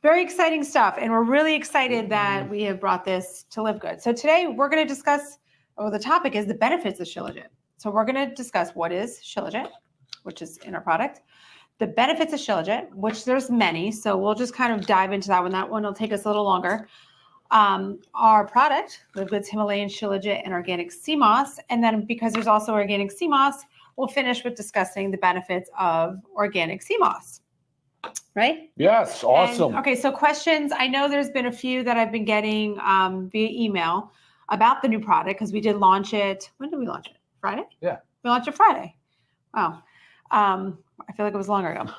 Very exciting stuff. And we're really excited that we have brought this to Live Good. So today we're going to discuss, the topic is the benefits of Shilajit. So we're going to discuss what is Shilajit, which is in our product, the benefits of Shilajit, which there's many. So we'll just kind of dive into that one. That one will take us a little longer. Our product, Livegoods Himalayan Shilajit and Organic Sea Moss. And then because there's also Organic Sea Moss, we'll finish with discussing the benefits of Organic Sea Moss. Right? Yes, awesome. And, okay, so questions. I know there's been a few that I've been getting via email about the new product because we did launch it. When did we launch it? Friday? Yeah. We launched it Friday. Wow. I feel like it was longer ago.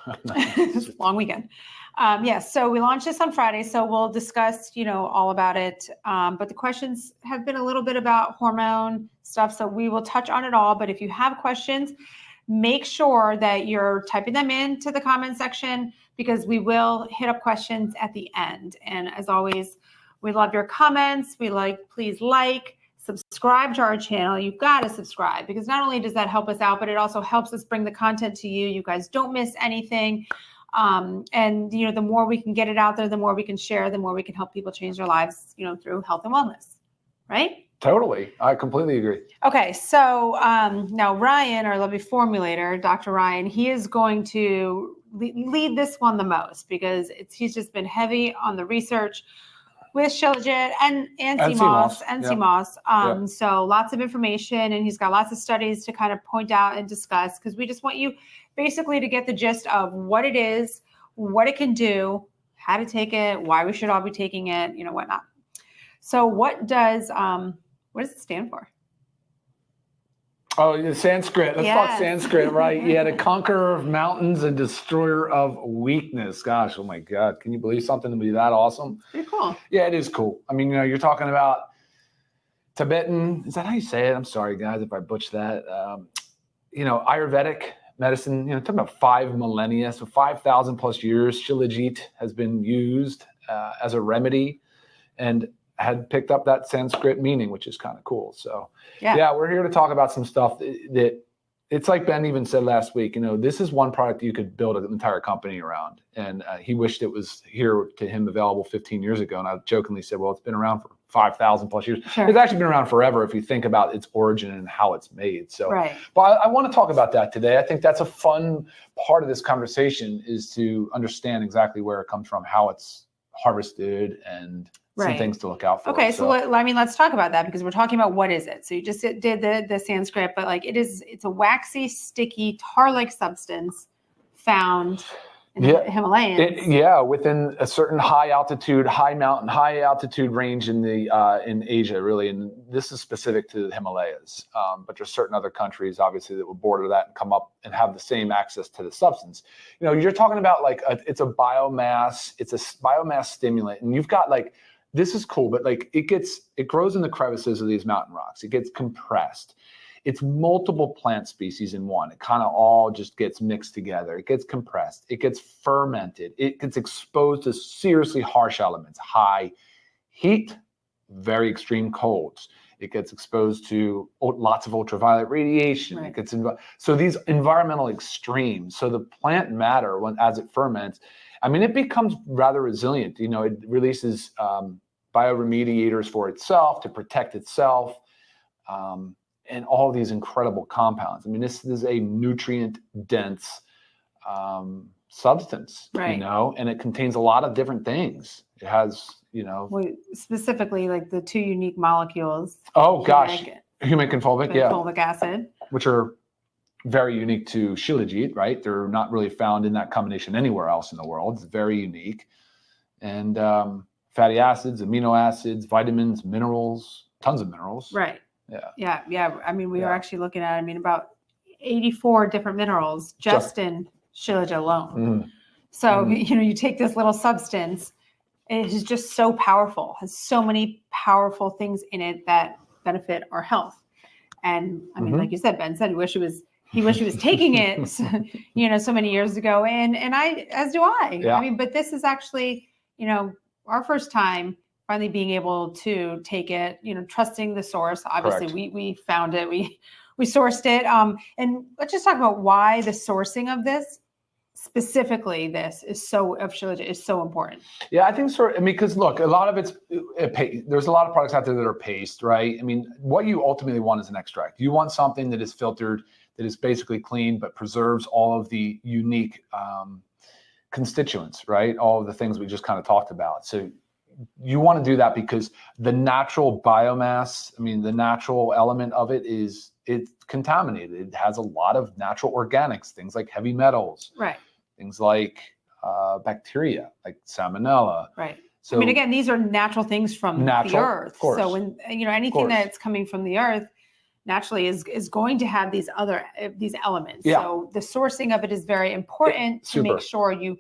Long weekend. Yes, so we launched this on Friday, so we'll discuss, all about it. But the questions have been a little bit about hormone stuff, so we will touch on it all. But if you have questions, make sure that you're typing them into the comment section because we will hit up questions at the end. And as always, we love your comments. Please subscribe to our channel. You've got to subscribe because not only does that help us out, but it also helps us bring the content to you. You guys don't miss anything. And the more we can get it out there, the more we can share, the more we can help people change their lives, through health and wellness. Right? Totally. I completely agree. Okay. So now Ryan, our lovely formulator, Dr. Ryan, he is going to lead this one the most because he's just been heavy on the research with Shilajit and sea moss. So lots of information, and he's got lots of studies to kind of point out and discuss because we just want you basically to get the gist of what it is, what it can do, how to take it, why we should all be taking it, whatnot. So what does it stand for? Oh, the Sanskrit. Let's talk Sanskrit, right? Yeah, the conqueror of mountains and destroyer of weakness. Gosh, oh my God. Can you believe something to be that awesome? Pretty cool. Yeah, it is cool. I mean, you're talking about Tibetan. Is that how you say it? I'm sorry, guys, if I butch that. Ayurvedic medicine, talking about 5 millennia, so 5,000 plus years, Shilajit has been used as a remedy and had picked up that Sanskrit meaning, which is kind of cool. So yeah, we're here to talk about some stuff that it's like Ben even said last week, this is one product you could build an entire company around. And he wished it was here to him available 15 years ago. And I jokingly said, well, it's been around for 5,000 plus years. Sure. It's actually been around forever if you think about its origin and how it's made. So, but I want to talk about that today. I think that's a fun part of this conversation is to understand exactly where it comes from, how it's harvested, and some things to look out for. Okay, so let's talk about that because we're talking about what is it. So you just did the Sanskrit, but it's a waxy, sticky, tar-like substance found in the Himalayas. Within a certain high altitude range in Asia, really, and this is specific to the Himalayas. But there's certain other countries, obviously, that will border that and come up and have the same access to the substance. You're talking about it's a biomass, it's a biomass stimulant, and you've got this is cool, but it grows in the crevices of these mountain rocks. It gets compressed. It's multiple plant species in one. It kind of all just gets mixed together. It gets compressed. It gets fermented. It gets exposed to seriously harsh elements, high heat, very extreme colds. It gets exposed to lots of ultraviolet radiation. Right. So these environmental extremes. So the plant matter, as it ferments, it becomes rather resilient. It releases bioremediators for itself to protect itself, and all these incredible compounds. This is a nutrient-dense substance, and it contains a lot of different things. It has, specifically the 2 unique molecules. Oh gosh, humic and fulvic, fulvic acid, which are very unique to Shilajit, right? They're not really found in that combination anywhere else in the world. It's very unique. And fatty acids, amino acids, vitamins, minerals, tons of minerals. Right. Yeah. We are actually looking at, about 84 different minerals just in Shilajit alone. Mm. So, you take this little substance, and it is just so powerful, has so many powerful things in it that benefit our health. And like you said, Ben said, he wished he was taking it, so many years ago. And I, as do I. Yeah. But this is actually, our first time finally being able to take it, trusting the source. Obviously, we found it, we sourced it. And let's just talk about why the sourcing of this specifically this is so of Shilajit is so important? Yeah, I think so. I mean, because look, a lot of there's a lot of products out there that are paste, right? I mean, what you ultimately want is an extract. You want something that is filtered, that is basically clean, but preserves all of the unique constituents, right? All of the things we just kind of talked about. So you want to do that because the natural biomass, I mean, the natural element of it is it's contaminated. It has a lot of natural organics, things like heavy metals, Right. Things like bacteria, like salmonella. Right. So, I mean, again, these are natural things from the earth. Of course. So when, anything that's coming from the earth naturally is going to have these elements. Yeah. So the sourcing of it is very important to make sure you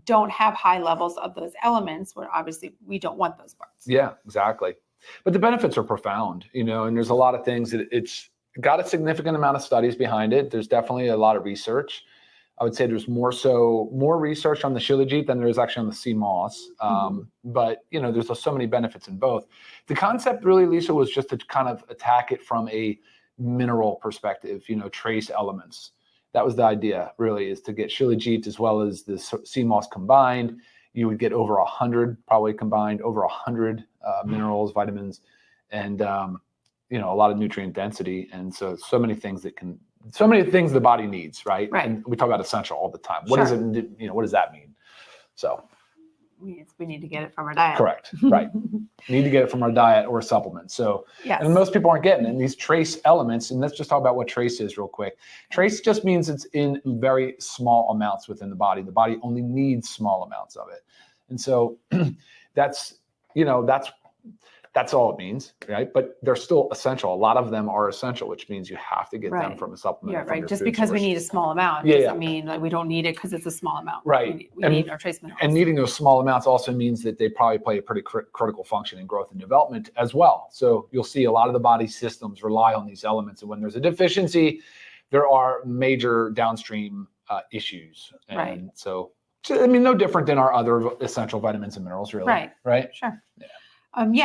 don't have high levels of those elements, where obviously we don't want those parts. Yeah, exactly. But the benefits are profound, and there's a lot of things that it's got a significant amount of studies behind it. There's definitely a lot of research. I would say there's more research on the Shilajit than there is actually on the sea moss. But there's so many benefits in both. The concept really, Lisa, was just to kind of attack it from a mineral perspective, trace elements. That was the idea, really, is to get Shilajit as well as the sea moss combined. You would get over 100, probably combined, over 100 minerals, vitamins, and a lot of nutrient density. And so many things the body needs, right? Right. And we talk about essential all the time. What does it, what does that mean? So we need to get it from our diet. Correct. Right. Need to get it from our diet or supplements. So, yes. And most people aren't getting it. And these trace elements, and let's just talk about what trace is real quick. Trace just means it's in very small amounts within the body. The body only needs small amounts of it. And so that's all it means, right? But they're still essential. A lot of them are essential, which means you have to get them from a supplement. Yeah, right. Just food because source. we need a small amount doesn't mean like we don't need it because it's a small amount. Right. We need our trace minerals. And needing those small amounts also means that they probably play a pretty critical function in growth and development as well. So you'll see a lot of the body systems rely on these elements. And when there's a deficiency, there are major downstream issues. And right. So, I mean, no different than our other essential vitamins and minerals, really. Right. Right. Sure. Yeah.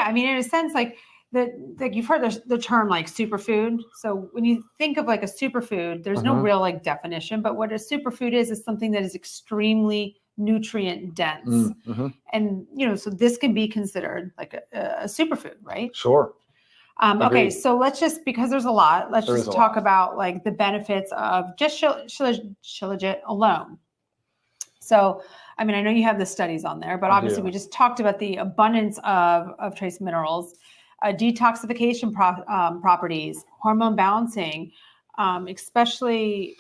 I mean, in a sense, like you've heard the term like superfood. So when you think of like a superfood, there's no real like definition, but what a superfood is something that is extremely nutrient dense. And, so this can be considered like a superfood, right? Sure. Okay. So because there's a lot, let's just talk about like the benefits of just Shilajit alone. So, I mean, I know you have the studies on there, but obviously we just talked about the abundance of trace minerals, detoxification properties, hormone balancing, especially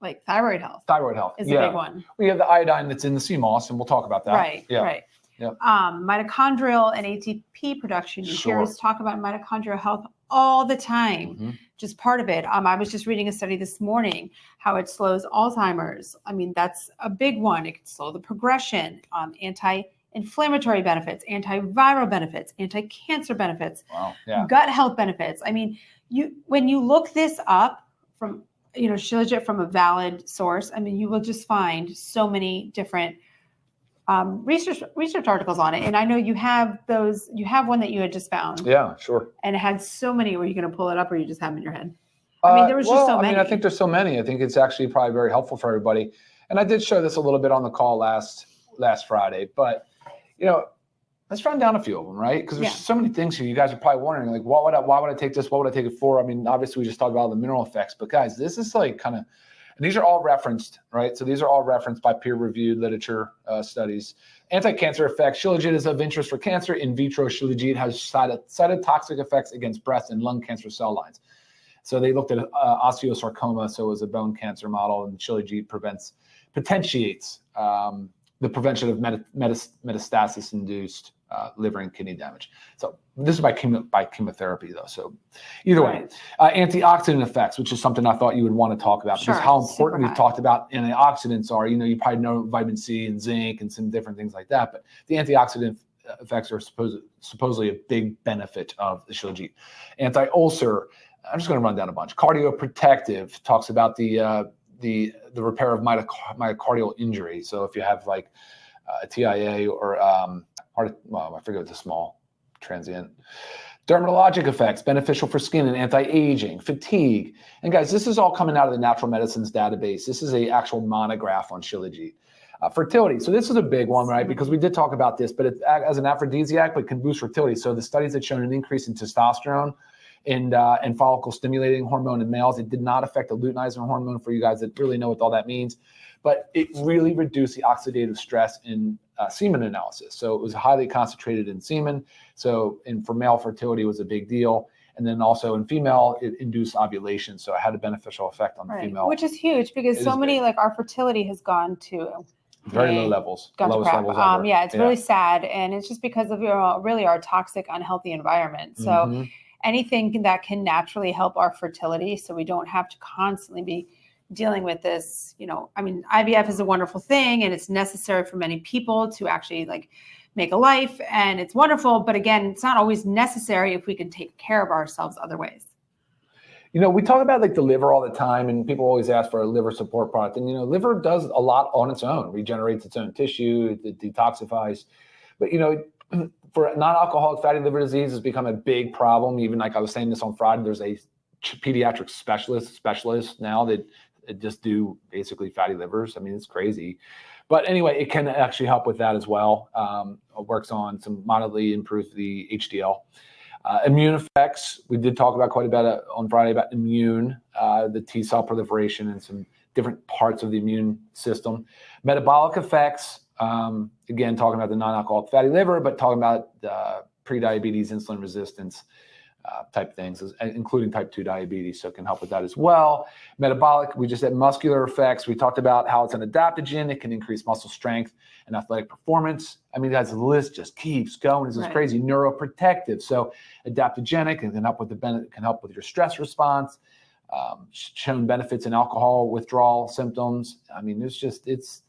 like thyroid health. Thyroid health is a big one. We have the iodine that's in the sea moss, and we'll talk about that. Right, yeah. right. Yep. Mitochondrial and ATP production. You hear us talk about mitochondrial health all the time, just part of it. I was just reading a study this morning, how it slows Alzheimer's. I mean, that's a big one. It can slow the progression, anti-inflammatory benefits, antiviral benefits, anti-cancer benefits, gut health benefits. I mean, when you look this up from, Shilajit from a valid source, I mean, you will just find so many different research articles on it. And I know you have one that you had just found. Yeah, sure. And it had so many. Were you going to pull it up or you just have them in your head? I mean, there was just so many. I think there's so many. I think it's actually probably very helpful for everybody. And I did show this a little bit on the call last Friday, but let's run down a few of them, right? Because there's so many things here. You guys are probably wondering, like, why would I take this? What would I take it for? I mean, obviously we just talked about the mineral effects, but guys, this is like kind of, and these are all referenced, right? So these are all referenced by peer-reviewed literature studies. Anti-cancer effects. Shilajit is of interest for cancer. In vitro, Shilajit has cytotoxic effects against breast and lung cancer cell lines. So they looked at osteosarcoma, so it was a bone cancer model, and Shilajit potentiates the prevention of metastasis-induced liver and kidney damage. So this is by chemotherapy, though. So either way, antioxidant effects, which is something I thought you would want to talk about, because how important we've talked about antioxidants are. You probably know vitamin C and zinc and some different things like that, but the antioxidant effects are supposedly a big benefit of the Shilajit. Anti-ulcer. I'm just going to run down a bunch. Cardioprotective talks about the repair of myocardial injury. So if you have like a TIA or I forget what the small transient Dermatologic effects, beneficial for skin and anti-aging, fatigue. And guys, this is all coming out of the Natural Medicines database. This is a actual monograph on Shilajit. Fertility. So this is a big one, right? Because we did talk about this, but it, as an aphrodisiac, but can boost fertility. So the studies had shown an increase in testosterone and follicle stimulating hormone in males. It did not affect the luteinizing hormone for you guys that really know what all that means, but it really reduced the oxidative stress in semen analysis. So it was highly concentrated in semen. So for male fertility was a big deal. And then also in female, it induced ovulation. So it had a beneficial effect on the female. Which is huge because so many, like our fertility has gone to very low levels, lowest levels ever. Yeah, it's really sad. And it's just because of really our toxic, unhealthy environment. So anything that can naturally help our fertility so we don't have to constantly be dealing with this, I mean, IVF is a wonderful thing and it's necessary for many people to actually like make a life and it's wonderful. But again, it's not always necessary if we can take care of ourselves other ways. We talk about like the liver all the time and people always ask for a liver support product. And, liver does a lot on its own, regenerates its own tissue, it detoxifies. But, for non-alcoholic fatty liver disease has become a big problem. Even like I was saying this on Friday, there's a pediatric specialist now that just do basically fatty livers. I mean, it's crazy. But anyway, it can actually help with that as well. It works on some moderately improve the HDL. Immune effects, we did talk about quite a bit on Friday about immune, the T cell proliferation and some different parts of the immune system. Metabolic effects, again, talking about the non-alcoholic fatty liver, but talking about pre-diabetes, insulin resistance type things, including type 2 diabetes. So it can help with that as well. Metabolic, we just said muscular effects. We talked about how it's an adaptogen. It can increase muscle strength and athletic performance. I mean, guys, the list just keeps going. This is crazy. Neuroprotective. So adaptogenic and can help with your stress response. Shown benefits in alcohol withdrawal symptoms. I mean, it's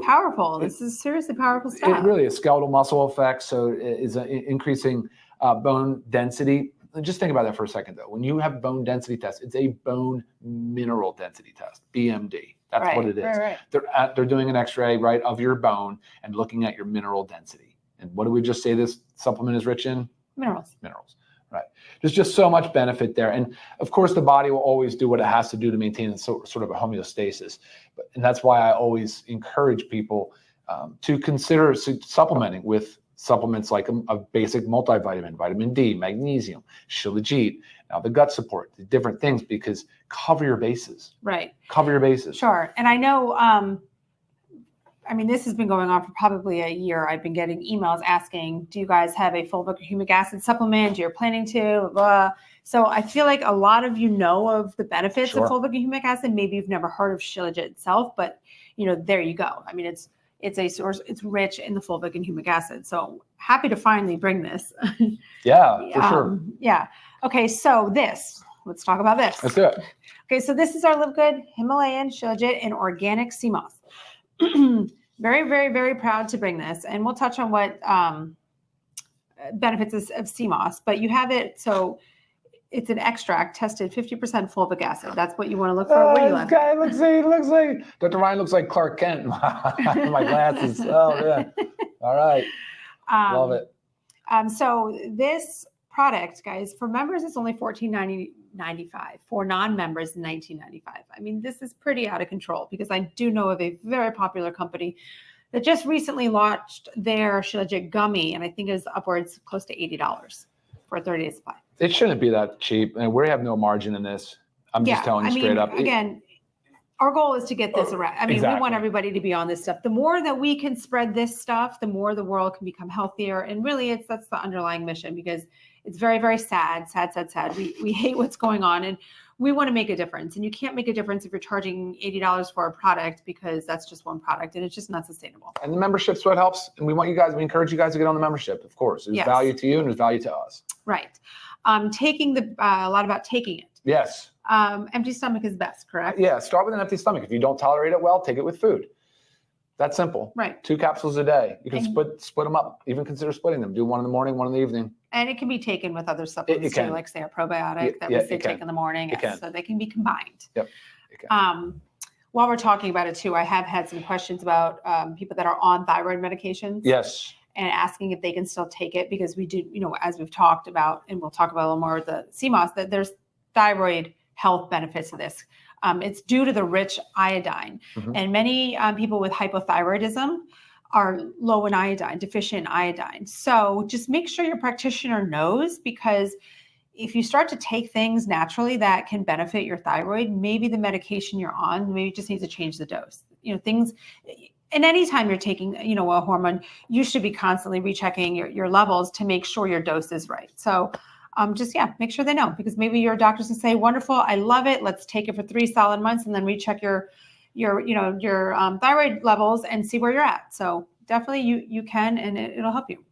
powerful. This is seriously powerful stuff. It really is. Skeletal muscle effects. So it is increasing bone density. Just think about that for a second, though. When you have bone density test, it's a bone mineral density test, BMD. That's what it is. Right. They're doing an X-ray, right, of your bone and looking at your mineral density. And what did we just say this supplement is rich in? Minerals. Right. There's just so much benefit there. And of course, the body will always do what it has to do to maintain sort of a homeostasis. And that's why I always encourage people to consider supplementing with supplements like a basic multivitamin, vitamin D, magnesium, Shilajit, now the gut support, the different things, because cover your bases. Right. Cover your bases. Sure. And I know, I mean, this has been going on for probably a year. I've been getting emails asking, do you guys have a fulvic or humic acid supplement? You're planning to, blah, blah. So I feel like a lot of you know of the benefits of fulvic and humic acid. Maybe you've never heard of Shilajit itself, but there you go. I mean, it's a source, it's rich in the fulvic and humic acid. So happy to finally bring this. Yeah, for sure. Yeah. Okay. So let's talk about this. Let's do it. Okay. So this is our LIVEGOOD Himalayan Shilajit and Organic Sea Moss. Very, very, very proud to bring this. And we'll touch on what benefits of sea moss, but you have it. So it's an extract tested 50% fulvic acid. That's what you want to look for. What do you this guy looks like Dr. Ryan looks like Clark Kent. My glasses. Oh yeah. All right. Love it. So this product, guys, for members, it's only $14.95. For non-members, $19.95. I mean, this is pretty out of control because I do know of a very popular company that just recently launched their Shilajit gummy, and I think is upwards close to $80 for a 30-day supply. It shouldn't be that cheap, and we have no margin in this. I'm just telling you straight up. Again, our goal is to get this around. I mean, we want everybody to be on this stuff. The more that we can spread this stuff, the more the world can become healthier. And really, that's the underlying mission, because it's very, very sad. We hate what's going on, and we want to make a difference. And you can't make a difference if you're charging $80 for a product, because that's just one product, and it's just not sustainable. And the membership's what helps. And we encourage you guys to get on the membership, of course. There's value to you and there's value to us. Right. Taking a lot about taking it. Yes. Empty stomach is best, correct? Yeah. Start with an empty stomach. If you don't tolerate it well, take it with food. That's simple. Right. 2 capsules a day. You can split them up. Even consider splitting them. Do one in the morning, one in the evening. And it can be taken with other supplements too, like say a probiotic that we say take in the morning. So they can be combined. Yep. It can. While we're talking about it too, I have had some questions about people that are on thyroid medications. Yes. and asking if they can still take it, because we do, as we've talked about, and we'll talk about a little more with the CMOS, that there's thyroid health benefits to this. It's due to the rich iodine, and many people with hypothyroidism are low in iodine, deficient in iodine. So just make sure your practitioner knows, because if you start to take things naturally that can benefit your thyroid, maybe the medication you're on, maybe just needs to change the dose. Things, and anytime you're taking, a hormone, you should be constantly rechecking your levels to make sure your dose is right. So make sure they know, because maybe your doctors can say, wonderful, I love it. Let's take it for 3 solid months and then recheck your thyroid levels and see where you're at. So definitely you can, and it'll help you.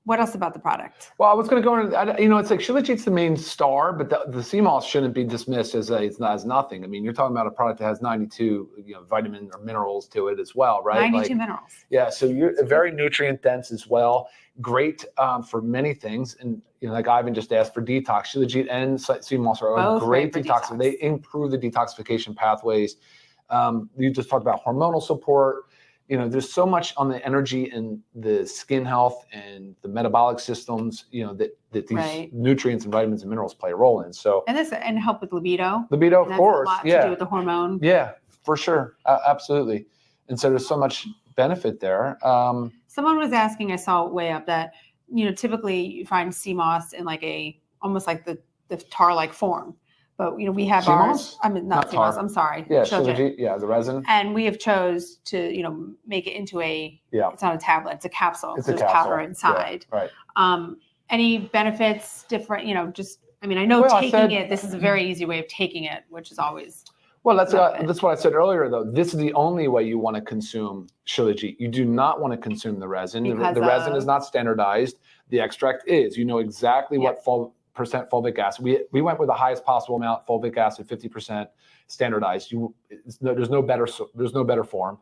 What else about the product? Well, I was going to go into, it's like Shilajit's the main star, but the CMOS shouldn't be dismissed as nothing. I mean, you're talking about a product that has 92 vitamin or minerals to it as well, right? 92 minerals. Yeah, so you're very nutrient dense as well. Great for many things, and like Ivan just asked, for detox. Shilajit and CMOS are both great detox. They improve the detoxification pathways. You just talked about hormonal support. There's so much on the energy and the skin health and the metabolic systems, that these nutrients and vitamins and minerals play a role in. So and help with libido. Libido, of course, a lot to do with the hormone. Yeah, for sure, absolutely. And so there's so much benefit there. Someone was asking, I saw it way up, that typically you find CMOS in almost like the tar-like form. But we have CMOS? ours. I mean, not CMOS. I'm sorry. Yeah, Shilajit, the resin. And we have chose to make it into it's not a tablet, it's a capsule. There's powder inside. Yeah, right. Any benefits different? I know this is a very easy way of taking it, which is always. Well, that's what I said earlier, though. This is the only way you want to consume Shilajit. You do not want to consume the resin. The resin is not standardized. The extract is. You know exactly what percent fulvic acid. We went with the highest possible amount, fulvic acid, 50% standardized. There's no better form.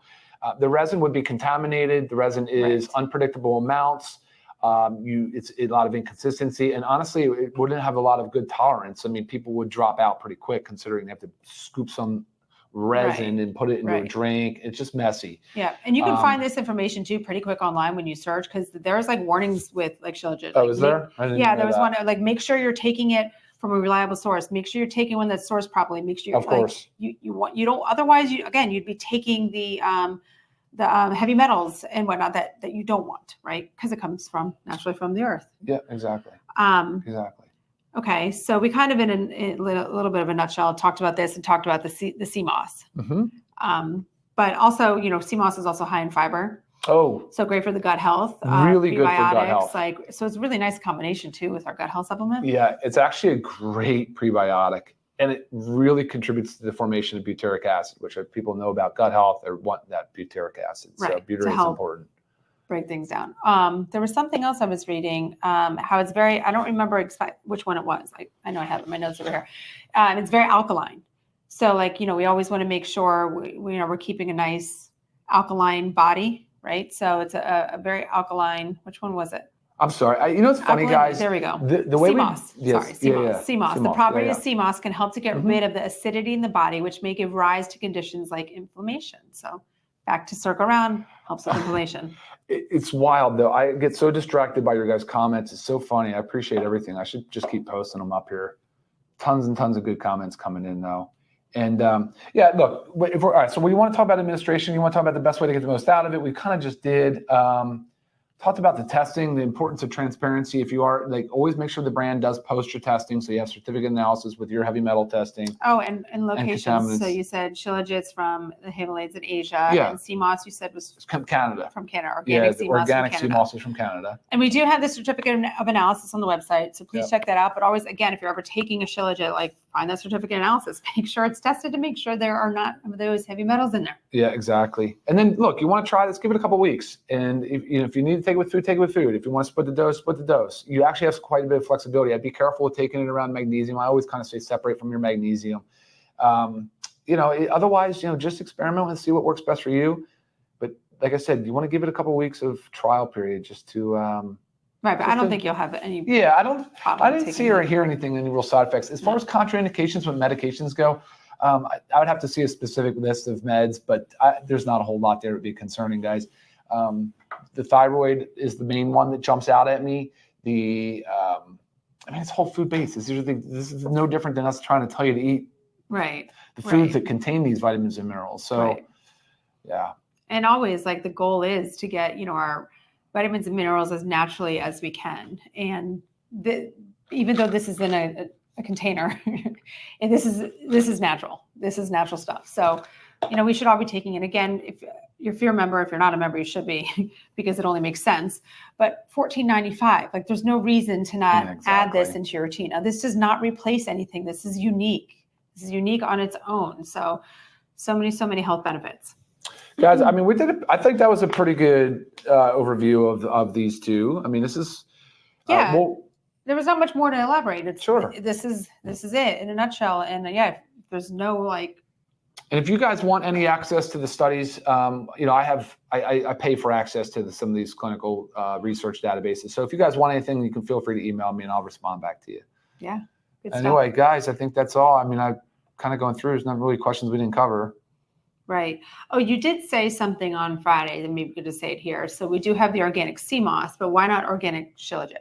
The resin would be contaminated. The resin is unpredictable amounts. It's a lot of inconsistency, and honestly, it wouldn't have a lot of good tolerance. I mean, people would drop out pretty quick, considering they have to scoop some resin and put it into a drink. It's just messy. Yeah, and you can find this information too pretty quick online when you search, because there's warnings with Shilajit. Oh, is there? There was one make sure you're taking it from a reliable source. Make sure you're taking one that's sourced properly. Make sure you don't, otherwise you'd be taking the heavy metals and whatnot that you don't want, right? Because it comes naturally from the earth. Yeah, exactly. Exactly. Okay, so we kind of in a little bit of a nutshell talked about this and talked about the CMOS. But also, CMOS is also high in fiber. Oh, so great for the gut health. Really good for gut health. So it's a really nice combination too with our gut health supplement. Yeah, it's actually a great prebiotic, and it really contributes to the formation of butyric acid, which if people know about gut health, they want that butyric acid. So butyrate is important. Break things down. There was something else I was reading, how it's very, I don't remember which one it was. I know I have my notes over here. It's very alkaline. So we always want to make sure we're keeping a nice alkaline body, right? So it's a very alkaline, which one was it? I'm sorry. It's funny, guys. There we go. The way CMOS. CMOS. The property of CMOS. CMOS can help to get rid of the acidity in the body, which may give rise to conditions like inflammation. So back to circle around, helps with inflammation. It's wild, though. I get so distracted by your guys' comments. It's so funny. I appreciate everything. I should just keep posting them up here. Tons and tons of good comments coming in, though. And look, all right, so we want to talk about administration. You want to talk about the best way to get the most out of it. We kind of just did. Talked about the testing, the importance of transparency. If you are always make sure the brand does post your testing, so you have certificate analysis with your heavy metal testing. Oh, and locations. So you said Shilajit's from the Himalayas in Asia, and CMOS you said was from Canada. From Canada, organic CMOS. Organic CMOS is from Canada. And we do have the certificate of analysis on the website, so please check that out. But always, again, if you're ever taking a Shilajit, find that certificate analysis. Make sure it's tested to make sure there are not those heavy metals in there. Yeah, exactly. And then look, you want to try this, give it a couple weeks, and if you need to take it with food, take it with food. If you want to split the dose. You actually have quite a bit of flexibility. I'd be careful with taking it around magnesium. I always kind of say separate from your magnesium. Otherwise, just experiment and see what works best for you. But like I said, you want to give it a couple of weeks of trial period just to. Right, but I don't think you'll have any. Yeah, I didn't see or hear any real side effects. As far as contraindications when medications go, I would have to see a specific list of meds, but there's not a whole lot there to be concerning, guys. the thyroid is the main one that jumps out at me. I mean, it's whole food based. This is no different than us trying to tell you to eat the foods that contain these vitamins and minerals. So, yeah. And always, like, the goal is to get, our vitamins and minerals as naturally as we can. And even though this is in a container, and this is natural. This is natural stuff. So, we should all be taking it. Again, if you're a member, if you're not a member, you should be, because it only makes sense. But $14.95, like, there's no reason to not add this into your routine. Now, this does not replace anything. This is unique. This is unique on its own. So many health benefits. Guys, I mean, I think that was a pretty good overview of these two. I mean, this is there was not much more to elaborate. This is it in a nutshell. And there's no And if you guys want any access to the studies, I pay for access to some of these clinical research databases. So if you guys want anything, you can feel free to email me and I'll respond back to you. Yeah. Anyway, guys, I think that's all. I mean, I've kind of gone through. There's not really questions we didn't cover. Right. Oh, you did say something on Friday, and maybe we could just say it here. So we do have the organic sea moss, but why not organic Shilajit?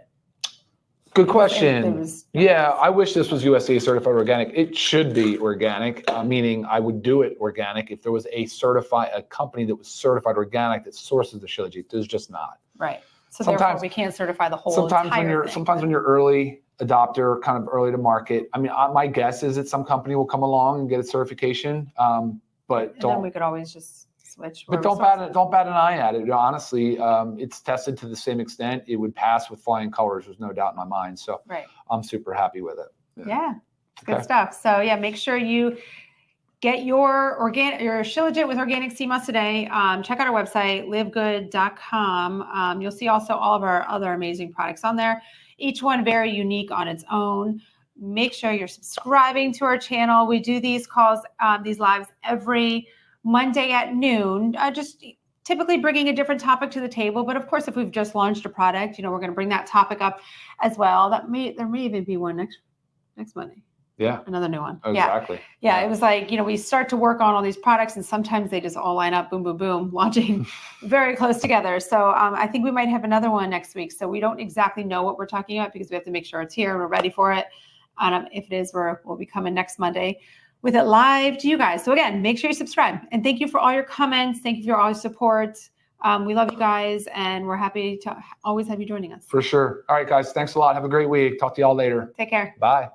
Good question. I wish this was USDA certified organic. It should be organic, meaning I would do it organic if there was a company that was certified organic that sources the Shilajit. There's just not. Right. So therefore we can't certify the whole Sometimes when you're early adopter, kind of early to market, I mean, my guess is that some company will come along and get a certification, but then we could always just switch. But don't bat an eye at it. Honestly, it's tested to the same extent. It would pass with flying colors. There's no doubt in my mind. So I'm super happy with it. Yeah. Good stuff. So make sure you get your Shilajit with organic sea moss today. Check out our website, livegood.com. You'll see also all of our other amazing products on there, each one very unique on its own. Make sure you're subscribing to our channel. We do these calls, these lives every Monday at noon, just typically bringing a different topic to the table. But of course, if we've just launched a product, we're going to bring that topic up as well. There may even be one next Monday. Yeah. Another new one. Exactly. Yeah. It was like, we start to work on all these products and sometimes they just all line up, boom, boom, boom, launching very close together. So I think we might have another one next week. So we don't exactly know what we're talking about because we have to make sure it's here and we're ready for it. If it is, we'll be coming next Monday with it live to you guys. So again, make sure you subscribe and thank you for all your comments. Thank you for all your support. We love you guys and we're happy to always have you joining us. For sure. All right, guys. Thanks a lot. Have a great week. Talk to y'all later. Take care. Bye.